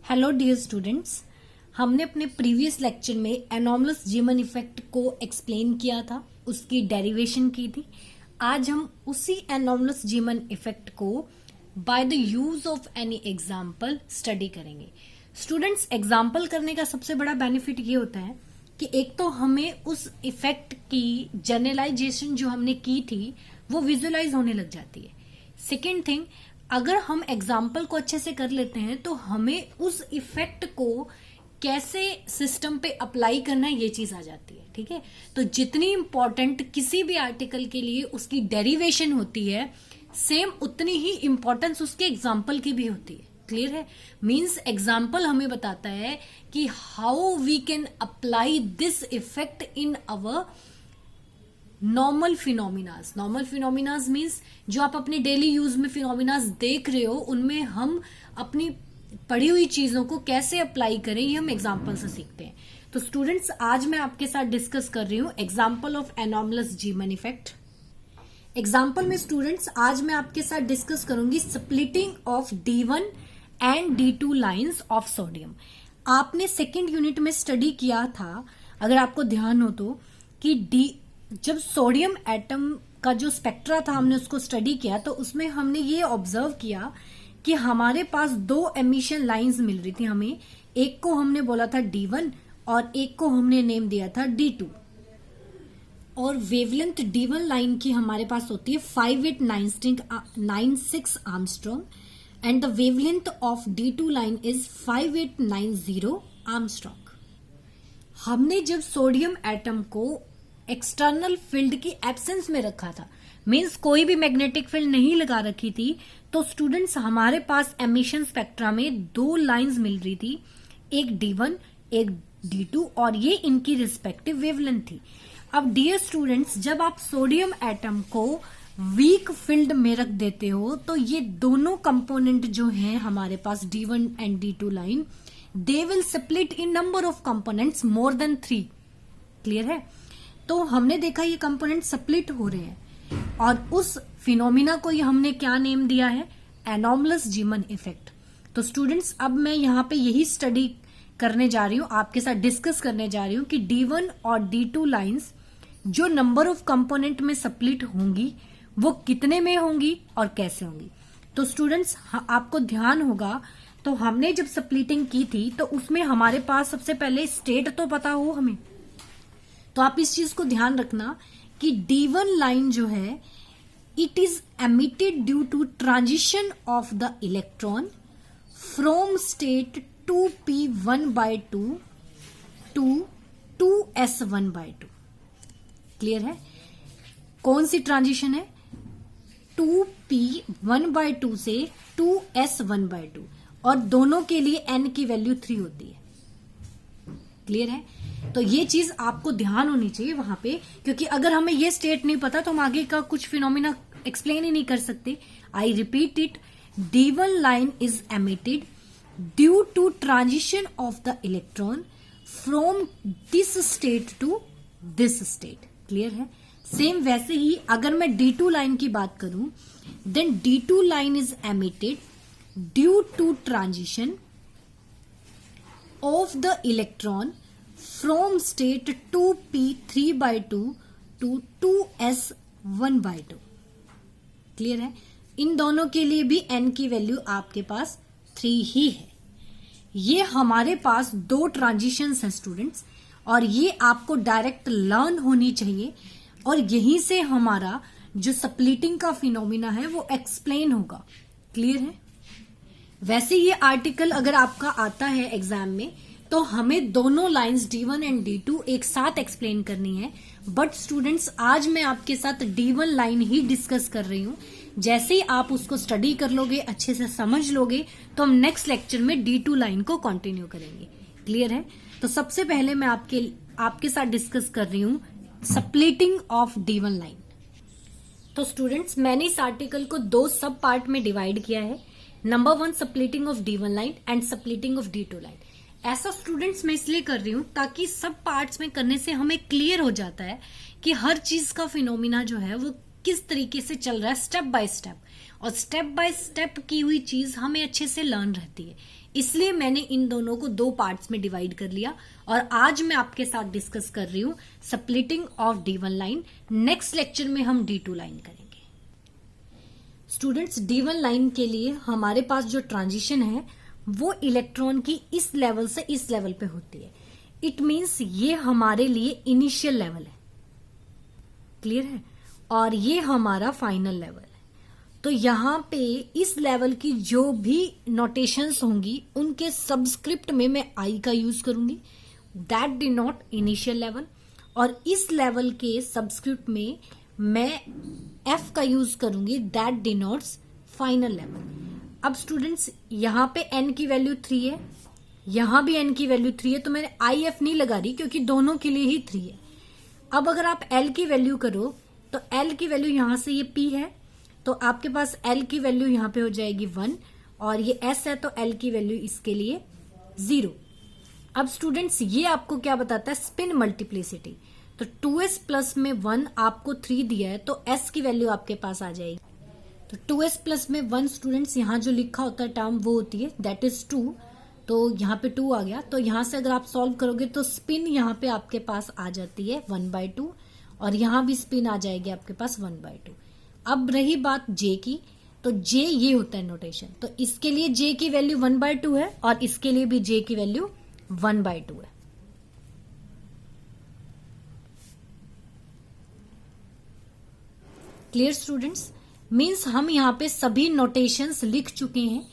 Hello dear students, हमने अपने previous lecture में एनॉमलस जीमन इफेक्ट को एक्सप्लेन किया था, उसकी डेरिवेशन की थी। आज हम उसी एनॉमलस जीमन इफेक्ट को by the use of any example study करेंगे। स्टूडेंट्स, एग्जाम्पल करने का सबसे बड़ा बेनिफिट ये होता है कि एक तो हमें उस इफेक्ट की जनरलाइजेशन जो हमने की थी वो विजुअलाइज होने लग जाती है। सेकेंड थिंग, अगर हम एग्जाम्पल को अच्छे से कर लेते हैं तो हमें उस इफेक्ट को कैसे सिस्टम पे अप्लाई करना है ये चीज आ जाती है। ठीक है, तो जितनी इंपॉर्टेंट किसी भी आर्टिकल के लिए उसकी डेरिवेशन होती है, सेम उतनी ही इंपॉर्टेंस उसके एग्जाम्पल की भी होती है। क्लियर है? मीन्स एग्जाम्पल हमें बताता है कि how we can apply this effect in our normal phenomenas. Normal phenomenas means जो आप अपने डेली यूज में फिनोमिनाज देख रहे हो, उनमें हम अपनी पढ़ी हुई चीजों को कैसे अप्लाई करें ये हम एग्जाम्पल से सीखते हैं। तो स्टूडेंट्स, आज मैं आपके साथ डिस्कस कर रही हूं example of anomalous Zeeman effect. Example में स्टूडेंट्स आज मैं आपके साथ डिस्कस करूंगी splitting of D1 and D2 lines of sodium. आपने सेकेंड यूनिट में स्टडी किया था, अगर आपको ध्यान हो तो, कि जब सोडियम एटम का जो स्पेक्ट्रा था हमने उसको स्टडी किया तो उसमें हमने ये ऑब्जर्व किया कि हमारे पास दो एमिशन लाइंस मिल रही थी हमें। एक को हमने बोला था D1 और एक को हमने नेम दिया था D2। और वेवलेंथ D1 लाइन की हमारे पास होती है 5896 Armstrong and the wavelength of D2 line is 5890 Armstrong. हमने जब सोडियम एटम को एक्सटर्नल फील्ड की एब्सेंस में रखा था, मींस कोई भी मैग्नेटिक फील्ड नहीं लगा रखी थी, तो स्टूडेंट्स हमारे पास एमिशन स्पेक्ट्रा में दो लाइंस मिल रही थी, एक D1 एक D2, और ये इनकी रिस्पेक्टिव वेवलेंथ थी। अब डियर स्टूडेंट्स, जब आप सोडियम एटम को वीक फील्ड में रख देते हो तो ये दोनों कंपोनेंट जो हैं हमारे पास D1 and D2 line, they will split in number of components more than 3। Clear है? तो हमने देखा ये कंपोनेंट स्प्लिट हो रहे हैं और उस फिनोमिना को ये हमने क्या नेम दिया है? Anomalous Zeeman effect. तो स्टूडेंट्स, अब मैं यहाँ पे यही स्टडी करने जा रही हूँ, आपके साथ डिस्कस करने जा रही हूँ कि D1 और D2 लाइंस जो नंबर ऑफ कंपोनेंट में स्प्लिट होंगी वो कितने में होंगी और कैसे होंगी। तो स्टूडेंट्स, आपको ध्यान होगा, तो हमने जब स्प्लिटिंग की थी तो उसमें हमारे पास सबसे पहले स्टेट तो पता हो हमें, तो आप इस चीज को ध्यान रखना कि D1 लाइन जो है, it is emitted due to transition of the electron from state 2p1/2 to 2s1/2। Clear है? कौन सी ट्रांजिशन है? 2p1/2 से 2s1/2, और दोनों के लिए n की वैल्यू 3 होती है। क्लियर है? तो ये चीज आपको ध्यान होनी चाहिए वहां पे, क्योंकि अगर हमें ये स्टेट नहीं पता तो हम आगे का कुछ फिनोमिना एक्सप्लेन ही नहीं कर सकते। I repeat it, D1 line is emitted due to transition of the electron from this state to this state. Clear है? सेम वैसे ही अगर मैं D2 लाइन की बात करूं, then D2 line is emitted due to transition of the electron from state 2p3/2 to 2s1/2। Clear है? इन दोनों के लिए भी n की वैल्यू आपके पास 3 ही है। ये हमारे पास दो ट्रांजिशंस हैं स्टूडेंट्स, और ये आपको डायरेक्ट लर्न होनी चाहिए, और यहीं से हमारा जो स्प्लिटिंग का फिनोमिना है वो एक्सप्लेन होगा। क्लियर है? वैसे ये आर्टिकल अगर आपका आता है एग्जाम में तो हमें दोनों लाइंस D1 एंड D2 एक साथ एक्सप्लेन करनी है, बट स्टूडेंट्स आज मैं आपके साथ D1 लाइन ही डिस्कस कर रही हूं। जैसे ही आप उसको स्टडी कर लोगे, अच्छे से समझ लोगे, तो हम नेक्स्ट लेक्चर में D2 लाइन को कंटिन्यू करेंगे। क्लियर है? तो सबसे पहले मैं आपके साथ डिस्कस कर रही हूं स्प्लिटिंग ऑफ D1 लाइन। तो स्टूडेंट्स, मैंने इस आर्टिकल को दो सब पार्ट में डिवाइड किया है। Number 1 splitting of D1 line and splitting of D2 line. ऐसा स्टूडेंट्स मैं इसलिए कर रही हूं ताकि सब पार्ट्स में करने से हमें क्लियर हो जाता है कि हर चीज का फिनोमिना जो है वो किस तरीके से चल रहा है स्टेप बाय स्टेप, और स्टेप बाय स्टेप की हुई चीज हमें अच्छे से लर्न रहती है। इसलिए मैंने इन दोनों को 2 पार्ट्स में डिवाइड कर लिया और आज मैं आपके साथ डिस्कस कर रही हूं splitting of D1 line. Next lecture में हम D2 लाइन करेंगे। स्टूडेंट्स, D1 लाइन के लिए हमारे पास जो ट्रांजिशन है वो इलेक्ट्रॉन की इस लेवल से इस लेवल पे होती है। इट मीन्स ये हमारे लिए इनिशियल लेवल है, क्लियर है, और ये हमारा फाइनल लेवल है। तो यहां पे इस लेवल की जो भी नोटेशंस होंगी उनके सबस्क्रिप्ट में मैं आई का यूज करूंगी, दैट डिनोट इनिशियल लेवल, और इस लेवल के सबस्क्रिप्ट में मैं एफ का यूज करूंगी, दैट डिनोट्स फाइनल लेवल। अब स्टूडेंट्स, यहां पे एन की वैल्यू 3 है, यहां भी एन की वैल्यू 3 है, तो मैंने आई एफ नहीं लगा रही क्योंकि दोनों के लिए ही 3 है। अब अगर आप एल की वैल्यू करो तो एल की वैल्यू यहां से ये पी है, तो आपके पास एल की वैल्यू यहां पे हो जाएगी 1, और ये एस है तो एल की वैल्यू इसके लिए 0। अब स्टूडेंट्स, ये आपको क्या बताता है? Spin multiplicity. तो 2s प्लस में 1 आपको 3 दिया है, तो s की वैल्यू आपके पास आ जाएगी। तो 2s प्लस में 1 स्टूडेंट्स, यहां जो लिखा होता है टर्म वो होती है दैट इज 2, तो यहाँ पे 2 आ गया। तो यहां से अगर आप सॉल्व करोगे तो स्पिन यहाँ पे आपके पास आ जाती है 1/2, और यहां भी स्पिन आ जाएगी आपके पास 1/2। अब रही बात जे की, तो जे ये होता है नोटेशन, तो इसके लिए जे की वैल्यू 1/2 है और इसके लिए भी जे की वैल्यू 1/2 है। Clear students? मीन्स हम यहाँ पे सभी नोटेशंस लिख चुके हैं।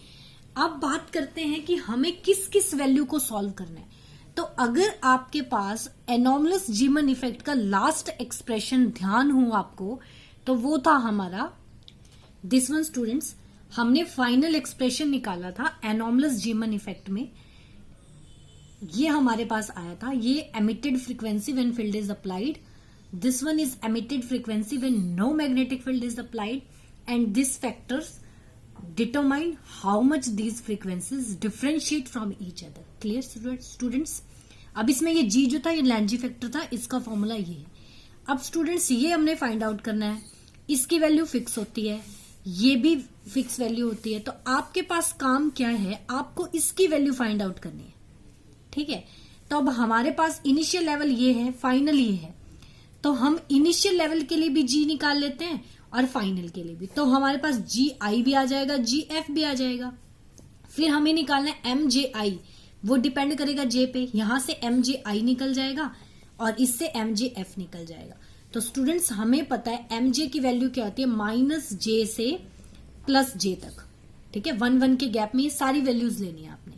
अब बात करते हैं कि हमें किस किस वैल्यू को सॉल्व करना है। तो अगर आपके पास एनॉमलस जीमन इफेक्ट का लास्ट एक्सप्रेशन ध्यान हो आपको, तो वो था हमारा दिस वन स्टूडेंट्स। हमने फाइनल एक्सप्रेशन निकाला था एनॉमलस जीमन इफेक्ट में, ये हमारे पास आया था। ये emitted frequency when field is applied, this one is emitted frequency when no magnetic field is applied, and this factors determine how much these frequencies differentiate from each other. Clear students? अब इसमें ये G जो था ये लैंजी factor था, इसका formula ये है। अब स्टूडेंट्स, ये हमने फाइंड आउट करना है। इसकी वैल्यू फिक्स होती है, ये भी फिक्स वैल्यू होती है, तो आपके पास काम क्या है? आपको इसकी वैल्यू फाइंड आउट करनी है, ठीक है। तो अब हमारे पास इनिशियल लेवल ये है, फाइनल ये है, तो हम इनिशियल लेवल के लिए भी G निकाल लेते हैं और फाइनल के लिए भी। तो हमारे पास जी आई भी आ जाएगा, जी एफ भी आ जाएगा। फिर हमें निकालना है एम जे आई, वो डिपेंड करेगा जे पे, यहां से एम जे आई निकल जाएगा और इससे एम जे एफ निकल जाएगा। तो स्टूडेंट्स, हमें पता है एम जे की वैल्यू क्या होती है? -j से +j तक, ठीक है। 1 के गैप में ये सारी वैल्यूज लेनी है आपने।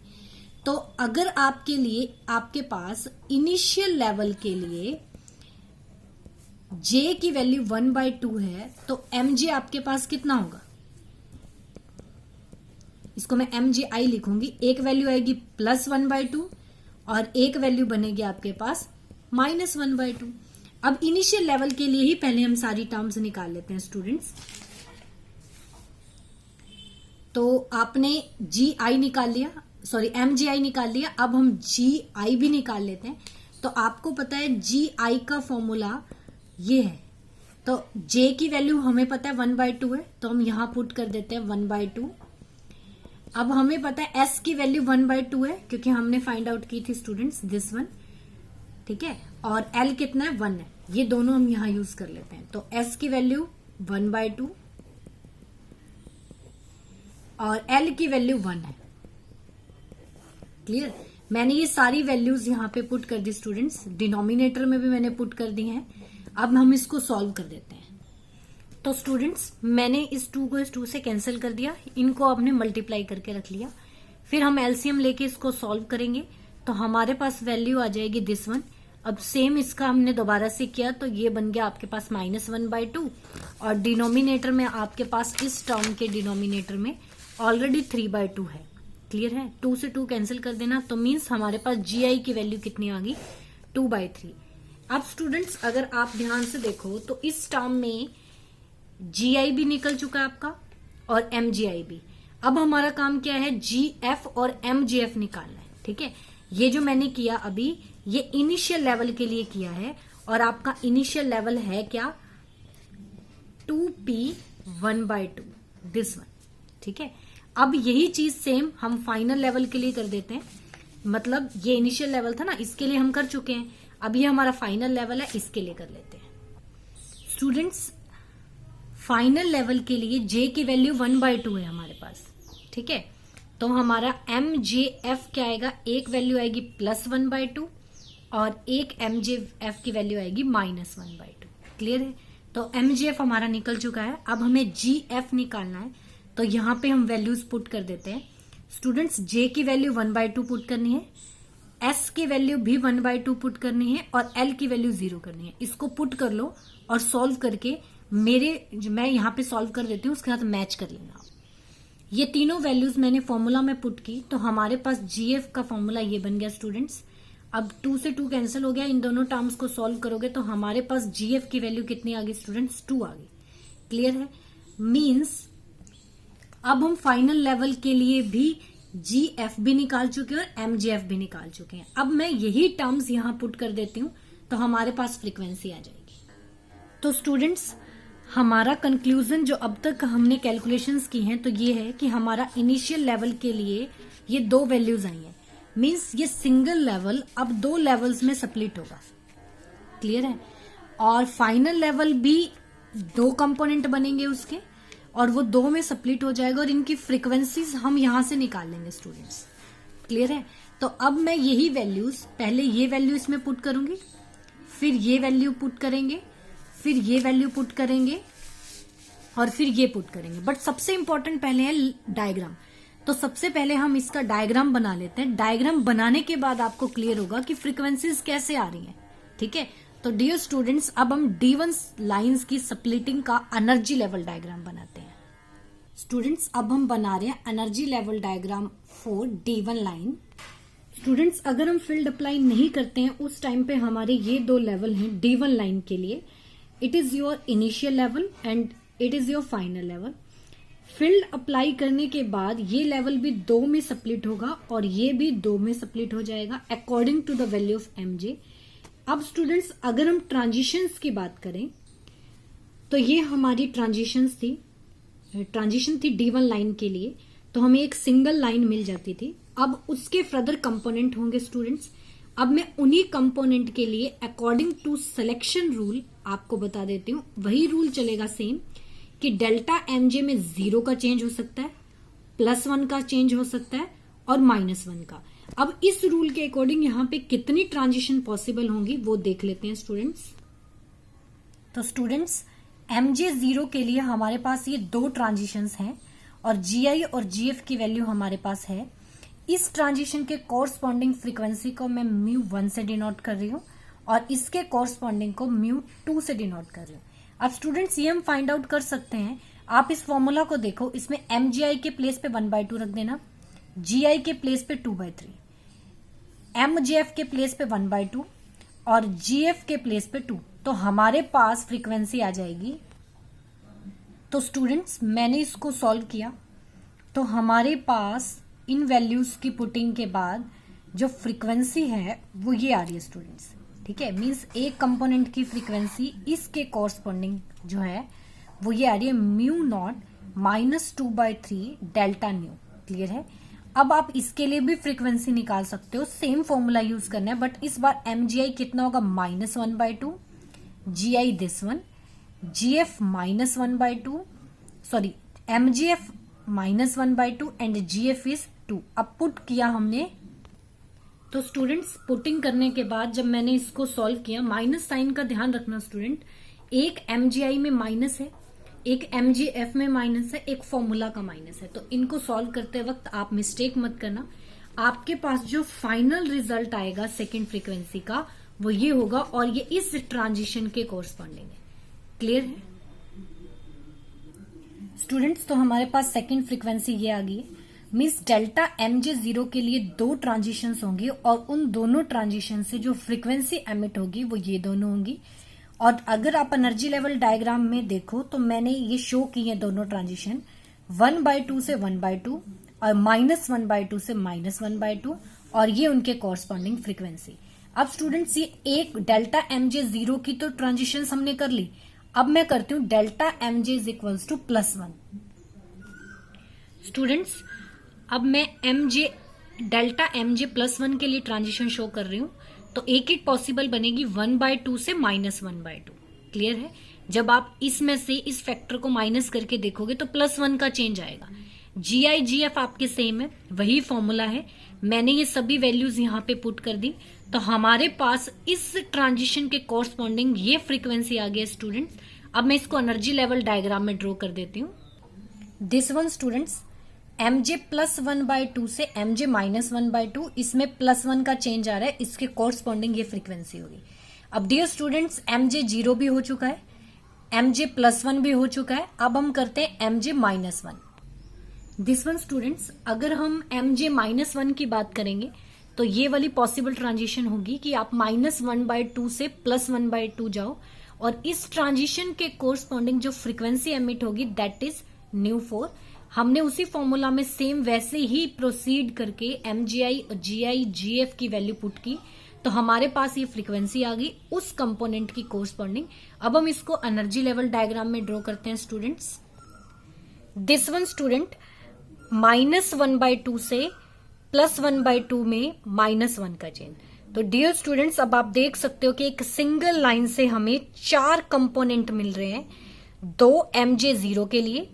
तो अगर आपके लिए आपके पास इनिशियल लेवल के लिए J की वैल्यू 1/2 है, तो mj आपके पास कितना होगा? इसको मैं mji लिखूंगी। एक वैल्यू आएगी +1/2 और एक वैल्यू बनेगी आपके पास -1/2। अब इनिशियल लेवल के लिए ही पहले हम सारी टर्म्स निकाल लेते हैं स्टूडेंट्स। तो आपने gi निकाल लिया, सॉरी mgi निकाल लिया। अब हम gi भी निकाल लेते हैं। तो आपको पता है gi का फॉर्मूला ये है। तो J की वैल्यू हमें पता है 1/2 है, तो हम यहां पुट कर देते हैं 1/2। अब हमें पता है S की वैल्यू 1/2 है क्योंकि हमने फाइंड आउट की थी स्टूडेंट्स दिस वन, ठीक है। और L कितना है? 1 है, ये दोनों हम यहां यूज कर लेते हैं। तो S की वैल्यू 1/2 और L की वैल्यू 1 है। क्लियर? मैंने ये सारी वैल्यूज यहां पे पुट कर दी स्टूडेंट्स, डिनोमिनेटर में भी मैंने पुट कर दी हैं। अब हम इसको सॉल्व कर देते हैं। तो स्टूडेंट्स, मैंने इस 2 को इस 2 से कैंसिल कर दिया, इनको आपने मल्टीप्लाई करके रख लिया। फिर हम एलसीएम लेके इसको सॉल्व करेंगे, तो हमारे पास वैल्यू आ जाएगी दिस वन। अब सेम इसका हमने दोबारा से किया, तो ये बन गया आपके पास -1/2, और डिनोमिनेटर में आपके पास इस टर्म के डिनोमिनेटर में ऑलरेडी 3/2 है। क्लियर है? 2 से 2 कैंसिल कर देना, तो मीन्स हमारे पास GI की वैल्यू कितनी आ गई? 2/3। अब स्टूडेंट्स, अगर आप ध्यान से देखो तो इस टर्म में GI भी निकल चुका है आपका और MGI भी। अब हमारा काम क्या है? GF और MGF निकालना है, ठीक है। ये जो मैंने किया अभी, ये इनिशियल लेवल के लिए किया है, और आपका इनिशियल लेवल है क्या? 2p 1/2। This one. ठीक है, अब यही चीज सेम हम फाइनल लेवल के लिए कर देते हैं। मतलब ये इनिशियल लेवल था ना, इसके लिए हम कर चुके हैं, अब ये हमारा फाइनल लेवल है, इसके लिए कर लेते हैं। स्टूडेंट्स, फाइनल लेवल के लिए जे की वैल्यू 1/2 है हमारे पास। ठीक है, तो हमारा MJF क्या आएगा, एक वैल्यू आएगी +1/2 और एक MJF की वैल्यू आएगी -1/2। क्लियर है, तो MJF हमारा निकल चुका है। अब हमें GF निकालना है, तो यहां पे हम वैल्यूज पुट कर देते हैं। स्टूडेंट्स, J की वैल्यू 1/2 पुट करनी है, S की वैल्यू भी 1/2 पुट करनी है और L की वैल्यू 0 करनी है। इसको पुट कर लो और सॉल्व करके मैं यहां पे सॉल्व कर देती हूँ, उसके साथ मैच कर लेना। ये तीनों वैल्यूज मैंने फॉर्मूला में पुट की, तो हमारे पास GF का फॉर्मूला ये बन गया स्टूडेंट्स। अब 2 से 2 कैंसिल हो गया, इन दोनों टर्म्स को सॉल्व करोगे तो हमारे पास GF की वैल्यू कितनी आ गई स्टूडेंट्स, 2 आ गई। क्लियर है, मीन्स अब हम फाइनल लेवल के लिए भी GF भी निकाल चुके हैं और MJF भी निकाल चुके हैं। अब मैं यही टर्म्स यहां पुट कर देती हूं, तो हमारे पास फ्रीक्वेंसी आ जाएगी। तो स्टूडेंट्स, हमारा कंक्लूजन जो अब तक हमने कैलकुलेशंस की हैं, तो ये है कि हमारा इनिशियल लेवल के लिए ये 2 वैल्यूज आई हैं। मीन्स ये सिंगल लेवल अब 2 लेवल्स में स्प्लिट होगा। क्लियर है, और फाइनल लेवल भी 2 कंपोनेंट बनेंगे उसके, और वो 2 में स्प्लिट हो जाएगा और इनकी फ्रीक्वेंसीज हम यहां से निकाल लेंगे स्टूडेंट्स। क्लियर है, तो अब मैं यही वैल्यूज, पहले ये वैल्यू इसमें पुट करूंगी, फिर ये वैल्यू पुट करेंगे, फिर ये वैल्यू पुट करेंगे और फिर ये पुट करेंगे। बट सबसे इंपॉर्टेंट पहले है डायग्राम, तो सबसे पहले हम इसका डायग्राम बना लेते हैं। डायग्राम बनाने के बाद आपको क्लियर होगा कि फ्रीक्वेंसीज कैसे आ रही हैं। ठीक है, तो डियर स्टूडेंट्स, अब हम D1 लाइंस की स्प्लिटिंग का एनर्जी लेवल डायग्राम बनाते हैं। स्टूडेंट्स, अब हम बना रहे हैं energy level diagram for D1 line. Students, अगर हम फील्ड अप्लाई नहीं करते हैं उस टाइम पे हमारे ये 2 लेवल हैं D1 लाइन के लिए। It is your initial level and it is your final level. Field apply करने के बाद ये लेवल भी 2 में स्प्लिट होगा और ये भी 2 में स्प्लिट हो जाएगा according to the value of MJ। अब स्टूडेंट्स, अगर हम ट्रांजिशंस की बात करें तो ये हमारी ट्रांजिशन थी D1 लाइन के लिए, तो हमें एक सिंगल लाइन मिल जाती थी। अब उसके फर्दर कंपोनेंट होंगे स्टूडेंट्स। अब मैं उन्हीं कंपोनेंट के लिए अकॉर्डिंग टू सिलेक्शन रूल आपको बता देती हूँ। वही रूल चलेगा सेम कि डेल्टा MJ में 0 का चेंज हो सकता है, +1 का चेंज हो सकता है और -1 का। अब इस रूल के अकॉर्डिंग यहाँ पे कितनी ट्रांजिशन पॉसिबल होंगी वो देख लेते हैं स्टूडेंट्स। तो स्टूडेंट्स, MJ0 के लिए हमारे पास ये 2 ट्रांजिशंस हैं और GI और GF की वैल्यू हमारे पास है। इस ट्रांजिशन के कॉरस्पॉन्डिंग फ्रीक्वेंसी को मैं μ1 से डिनोट कर रही हूँ और इसके कॉरस्पॉन्डिंग को μ2 से डिनोट कर रही हूँ। अब स्टूडेंट्स, ये हम फाइंड आउट कर सकते हैं। आप इस फॉर्मूला को देखो, इसमें MGI के प्लेस पे 1/2 रख देना, GI के प्लेस पे 2/3, MJF के प्लेस पे 1/2 और GF के प्लेस पे 2, तो हमारे पास फ्रीक्वेंसी आ जाएगी। तो स्टूडेंट्स, मैंने इसको सॉल्व किया तो हमारे पास इन वैल्यूज की पुटिंग के बाद जो फ्रीक्वेंसी है वो ये आ रही है स्टूडेंट्स। ठीक है, मींस एक कंपोनेंट की फ्रीक्वेंसी इसके कॉरस्पॉन्डिंग जो है वो ये आ रही है μ0 -2/3 डेल्टा न्यू। क्लियर है, अब आप इसके लिए भी फ्रीक्वेंसी निकाल सकते हो, सेम फॉर्मूला यूज करना है, बट इस बार MGI कितना होगा, -1/2, GI this one, GF -1/2, sorry MGF -1/2 and GF is 2। अब पुट किया हमने, तो स्टूडेंट्स पुटिंग करने के बाद जब मैंने इसको सॉल्व किया, माइनस साइन का ध्यान रखना स्टूडेंट, एक MGI में माइनस है, एक MGF में माइनस है, एक फॉर्मूला का माइनस है, तो इनको सॉल्व करते वक्त आप मिस्टेक मत करना। आपके पास जो फाइनल रिजल्ट आएगा सेकेंड फ्रीक्वेंसी का वो ये होगा और ये इस ट्रांजिशन के कोरस्पॉन्डिंग है। क्लियर है स्टूडेंट्स, तो हमारे पास सेकेंड फ्रीक्वेंसी ये आ गई। मीन्स डेल्टा MJ0 के लिए 2 ट्रांजिशंस होंगी और उन दोनों ट्रांजिशन से जो फ्रीक्वेंसी एमिट होगी वो ये दोनों होंगी। और अगर आप एनर्जी लेवल डायग्राम में देखो तो मैंने ये शो की है दोनों ट्रांजिशन, 1/2 से 1/2 और -1/2 से -1/2, और ये उनके कॉरस्पॉन्डिंग फ्रीक्वेंसी। अब स्टूडेंट्स, ये एक डेल्टा MJ0 की तो ट्रांजिशन हमने कर ली, अब मैं करती हूँ delta MJ is equals to +1। Students, अब मैं डेल्टा mj+1 के लिए ट्रांजिशन शो कर रही हूं, तो एक एक पॉसिबल बनेगी 1/2 से -1/2। क्लियर है? जब आप इसमें से इस फैक्टर को माइनस करके देखोगे तो +1 का चेंज आएगा। GI/GF आपके सेम है, वही फॉर्मूला है। मैंने ये सभी वैल्यूज यहाँ पे पुट कर दी, तो हमारे पास इस ट्रांजिशन के कॉरस्पॉन्डिंग ये फ्रीक्वेंसी आ गई स्टूडेंट्स। अब मैं इसको एनर्जी लेवल डायग्राम में ड्रॉ कर देती हूँ। दिस वन स्टूडेंट्स, mj+1/2 से mj-1/2, इसमें +1 का चेंज आ रहा है, इसके कॉरस्पॉन्डिंग ये फ्रीक्वेंसी होगी। अब डियर स्टूडेंट्स, mj 0 भी हो चुका है, mj+1 भी हो चुका है। अब हम करते हैं mj-1। दिस वन स्टूडेंट्स, अगर हम mj-1 की बात करेंगे तो ये वाली पॉसिबल ट्रांजिशन होगी कि आप -1/2 से +1/2 जाओ, और इस ट्रांजिशन के कोरस्पॉन्डिंग जो फ्रीक्वेंसी एमिट होगी दैट इज ν4। हमने उसी फॉर्मूला में सेम वैसे ही प्रोसीड करके MGI और GI/GF की वैल्यू पुट की, तो हमारे पास ये फ्रीक्वेंसी आ गई उस कंपोनेंट की कोरस्पॉन्डिंग। अब हम इसको एनर्जी लेवल डायग्राम में ड्रॉ करते हैं स्टूडेंट्स। दिस वन स्टूडेंट, -1/2 से +1/2 में -1 का चेंज। तो डियर स्टूडेंट्स, अब आप देख सकते हो कि एक सिंगल लाइन से हमें 4 कंपोनेंट मिल रहे हैं, 2 mj0 के लिए,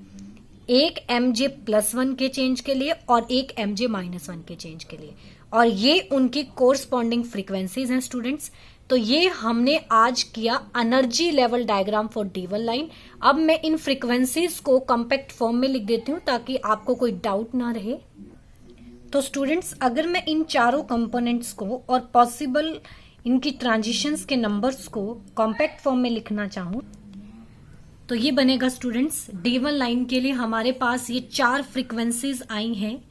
एक mj+1 के चेंज के लिए और एक mj-1 के चेंज के लिए, और ये उनकी कोरस्पॉन्डिंग फ्रीक्वेंसीज हैं स्टूडेंट्स। तो ये हमने आज किया energy level diagram for D1 line. अब मैं इन फ्रीक्वेंसीज को कॉम्पैक्ट फॉर्म में लिख देती हूँ ताकि आपको कोई डाउट ना रहे। तो स्टूडेंट्स, अगर मैं इन चारों कंपोनेंट्स को और पॉसिबल इनकी ट्रांजिशंस के नंबर्स को कॉम्पैक्ट फॉर्म में लिखना चाहूँ तो ये बनेगा स्टूडेंट्स, D1 लाइन के लिए हमारे पास ये 4 फ्रीक्वेंसीज आई हैं,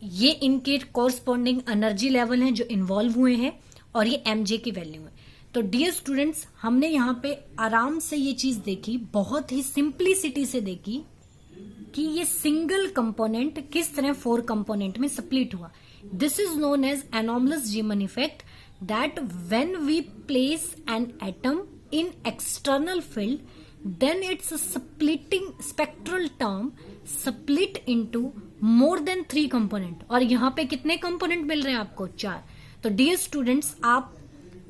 ये इनके कॉरस्पॉन्डिंग एनर्जी लेवल हैं जो इन्वॉल्व हुए हैं, और ये mj की वैल्यू है। तो डियर स्टूडेंट्स, हमने यहाँ पे आराम से ये चीज देखी, बहुत ही सिंप्लिसिटी से देखी कि ये सिंगल कंपोनेंट किस तरह 4 कंपोनेंट में स्प्लिट हुआ। This is known as anomalous Zeeman effect, that when we place an atom in external field then it's a splitting spectral term split into more than 3 component। और यहाँ पे कितने component मिल रहे हैं आपको? 4। तो डियर स्टूडेंट्स, आप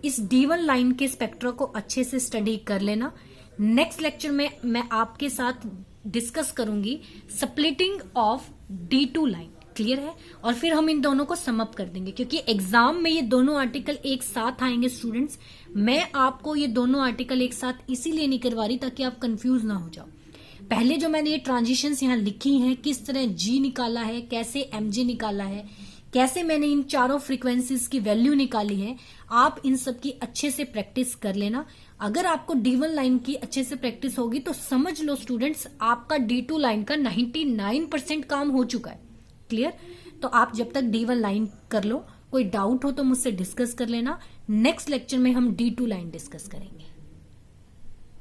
इस D1 लाइन के स्पेक्ट्रा को अच्छे से स्टडी कर लेना। नेक्स्ट लेक्चर में मैं आपके साथ डिस्कस करूंगी splitting of D2 line. Clear है? और फिर हम इन दोनों को सम अप कर देंगे, क्योंकि एग्जाम में ये दोनों आर्टिकल एक साथ आएंगे स्टूडेंट्स। मैं आपको ये दोनों आर्टिकल एक साथ इसीलिए नहीं करवा रही ताकि आप कंफ्यूज ना हो जाओ। पहले जो मैंने ये ट्रांजिशंस यहाँ लिखी हैं, किस तरह G निकाला है, कैसे MJ निकाला है, कैसे मैंने इन चारों फ्रीक्वेंसीज की वैल्यू निकाली है, आप इन सब की अच्छे से प्रैक्टिस कर लेना। अगर आपको D1 लाइन की अच्छे से प्रैक्टिस होगी तो समझ लो स्टूडेंट्स, आपका D2 लाइन का 99% काम हो चुका है। क्लियर? तो आप जब तक D1 लाइन कर लो, कोई डाउट हो तो मुझसे डिस्कस कर लेना। नेक्स्ट लेक्चर में हम D2 लाइन डिस्कस करेंगे।